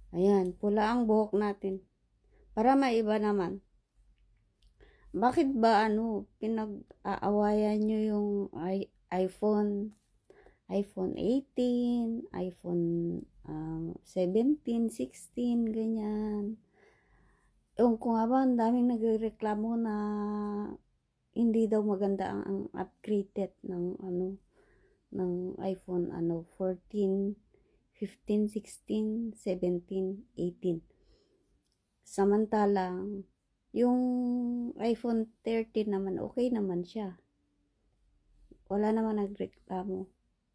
Ayan, pula ang buhok natin. Para maiba naman. Bakit ba pinag-aawayan nyo yung iPhone 18, iPhone 17, 16, ganyan. Ewan ko nga ba, ang daming nagrereklamo na hindi daw maganda ang upgraded ng iPhone 14, 15, 16, 17, 18. Samantalang yung iPhone 13 naman okay naman siya. Wala naman nagreklamo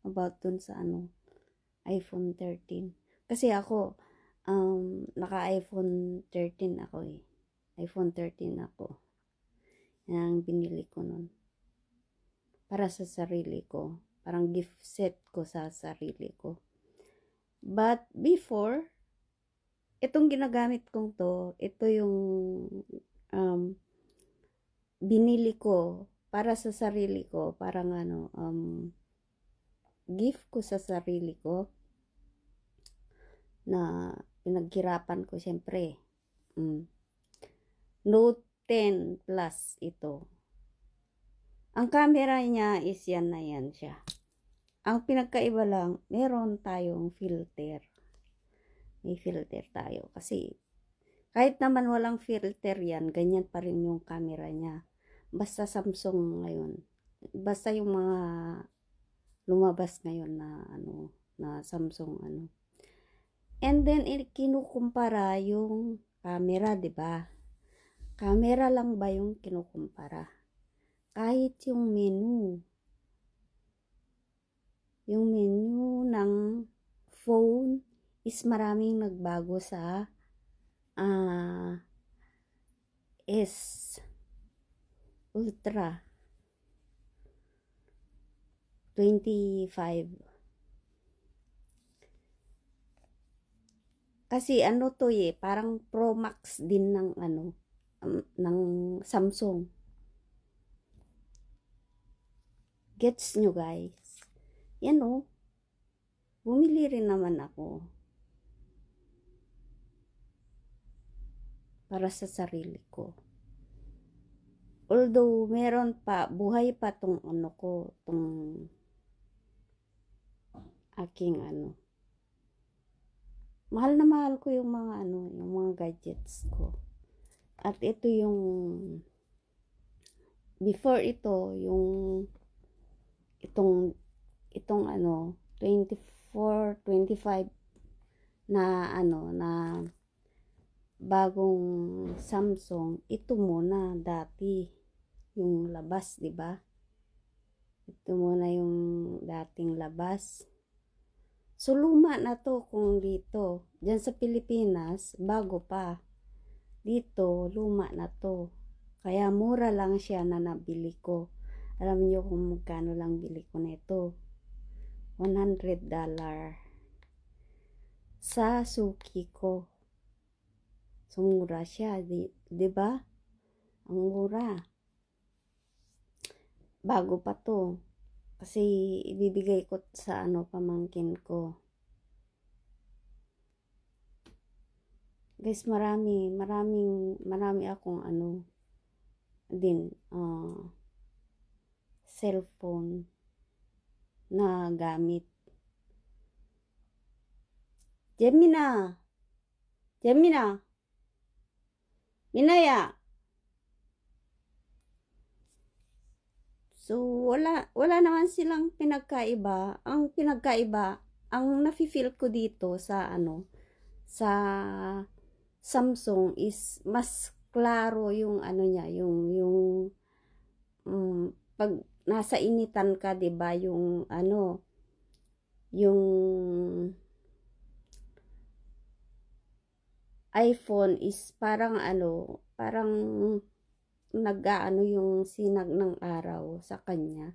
about dun sa iPhone 13. Kasi ako naka-iPhone 13 ako eh. iPhone 13 ako. Yan ang binili ko nun. Para sa sarili ko. Parang gift set ko sa sarili ko. But before, itong ginagamit kong to, ito yung binili ko para sa sarili ko. Parang gift ko sa sarili ko na pinaghirapan ko syempre. Note 10 Plus ito. Ang camera niya is yan na yan siya. Ang pinagkaiba lang, meron tayong filter. May filter tayo. Kasi kahit naman walang filter yan, ganyan pa rin yung camera niya. Basta Samsung ngayon. Basta yung mga lumabas ngayon na Samsung And then kinukumpara yung camera, 'di ba? Camera lang ba yung kinukumpara? Kahit yung menu ng phone is maraming nagbago sa S Ultra 25. Kasi to parang Pro Max din ng ng Samsung. Gets nyo guys? Yan bumili rin naman ako. Para sa sarili ko. Although meron pa, buhay pa tong tong aking mahal na mahal ko yung mga yung mga gadgets ko. At ito yung before ito yung itong 24, 25 na na bagong Samsung. Ito muna dati yung labas, 'di ba? Ito muna yung dating labas. So, luma na to kung dito. Diyan sa Pilipinas, bago pa. Dito, luma na to. Kaya mura lang siya na nabili ko. Alam niyo kung magkano lang bili ko nito? $100 sa suki ko. So, mura siya. Di ba? Ang mura. Bago pa to. Kasi ibibigay ko sa pamangkin ko. Guys, marami akong cellphone na gamit. Gemina. Minaya. So, wala naman silang pinagkaiba. Ang pinagkaiba, ang nafi-feel ko dito sa sa Samsung is mas klaro yung niya, yung pag nasa initan ka, 'di ba, yung yung iPhone is parang parang yung sinag ng araw sa kanya.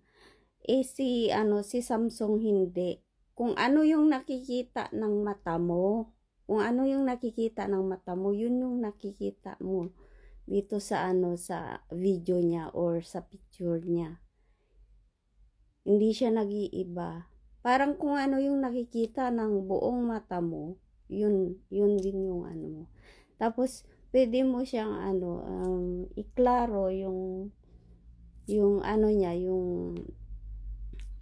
Si Samsung hindi. Kung ano yung nakikita ng mata mo, yun yung nakikita mo dito sa sa video niya or sa picture niya. Hindi siya nag-iiba. Parang kung ano yung nakikita ng buong mata mo, yun din yung ano mo. Tapos, pwede mo siyang iklaro yung ano niya,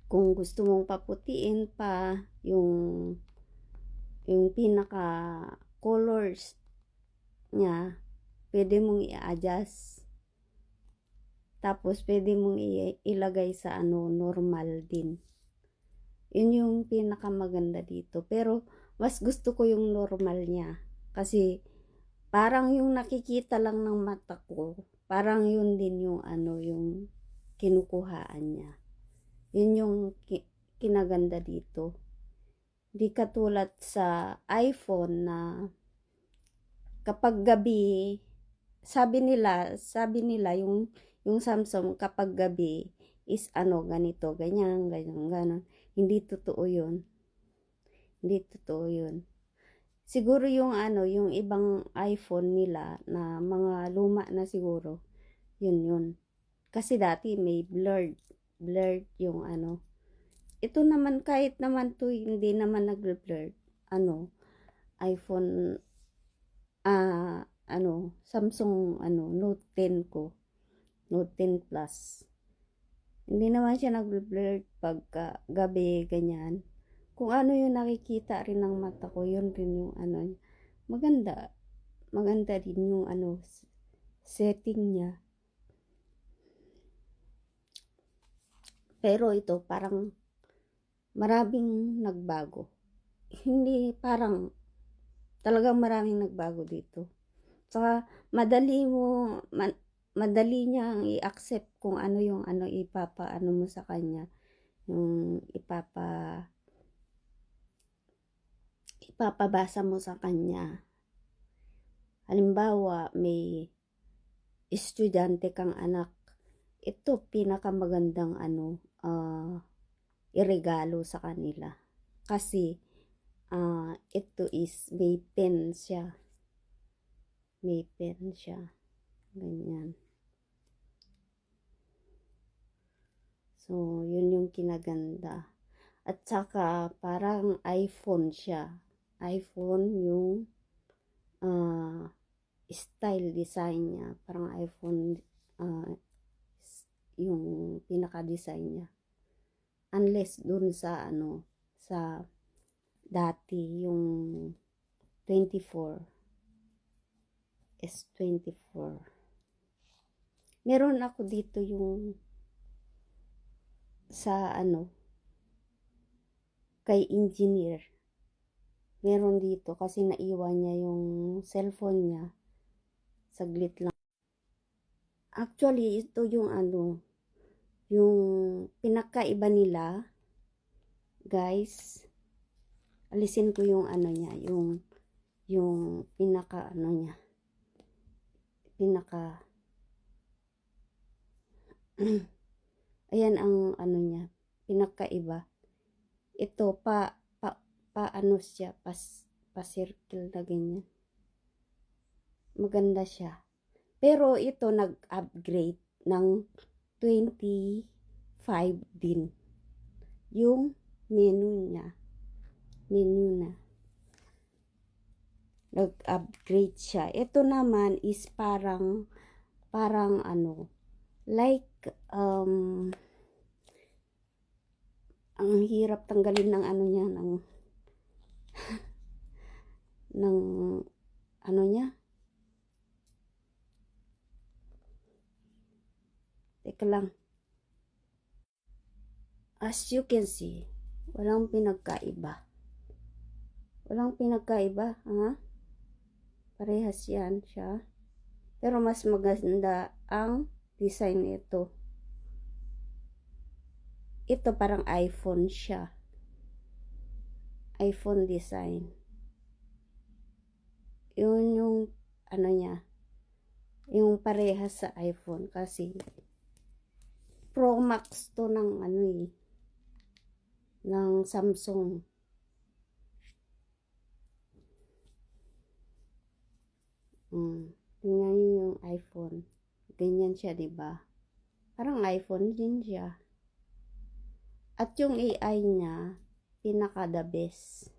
kung gusto mong paputiin pa, yung pinaka colors niya, pwede mong i-adjust. Tapos, pwede mong ilagay sa normal din. Yun yung pinakamaganda dito. Pero, mas gusto ko yung normal niya. Kasi, parang yung nakikita lang ng mata ko, parang yun din yung yung kinukuhaan niya. Yun yung kinaganda dito. Di katulad sa iPhone na kapag gabi, sabi nila yung Samsung kapag gabi is ganito, ganyan, ganyan, ganon. Hindi totoo yun. Hindi totoo yun. Siguro yung yung ibang iPhone nila na mga luma na siguro, yun. Kasi dati may blurred yung Ito naman kahit naman to hindi naman nag-blurred. iPhone Samsung Note 10 ko. Note 10 Plus. Hindi naman siya nag-blurred pagka gabi ganyan. Kung ano yung nakikita rin ng mata ko, yun rin yung maganda. Maganda din yung setting niya. Pero ito parang maraming nagbago. Hindi parang talagang maraming nagbago dito. Saka madali niyang i-accept kung ano yung ipapaano mo sa kanya. Yung ipapabasa mo sa kanya. Halimbawa, may estudyante kang anak. Ito pinakamagandang iregalo sa kanila. Kasi ito is may pen siya. May pen siya. Ganyan. So, yun yung kinaganda. At saka, parang iPhone siya. iPhone yung style design niya. Parang iPhone yung pinaka-design niya. Unless dun sa sa dati yung 24 S24. Meron ako dito yung sa kay engineer. Meron dito kasi naiwan niya yung cellphone niya. Saglit lang. Actually, ito yung yung pinakaiba nila. Guys, alisin ko yung niya, yung pinaka niya. Pinaka ayan ang niya, pinakaiba. Ito pa siya, pa circle na ganyan. Maganda siya. Pero ito nag-upgrade ng 25 din. Yung menu na. Nag-upgrade siya. Ito naman is parang like ang hirap tanggalin ng niya ng niya. Teka lang. As you can see, walang pinagkaiba. Walang pinagkaiba, ha? Parehas yan siya. Pero mas maganda ang design nito. Ito parang iPhone siya. iPhone design. Yun yung niya. Yung parehas sa iPhone kasi Pro Max to ng ng Samsung. Tingnan niyo yung iPhone. Ganyan siya, 'di ba? Parang iPhone din siya. At yung AI niya, pinaka the best.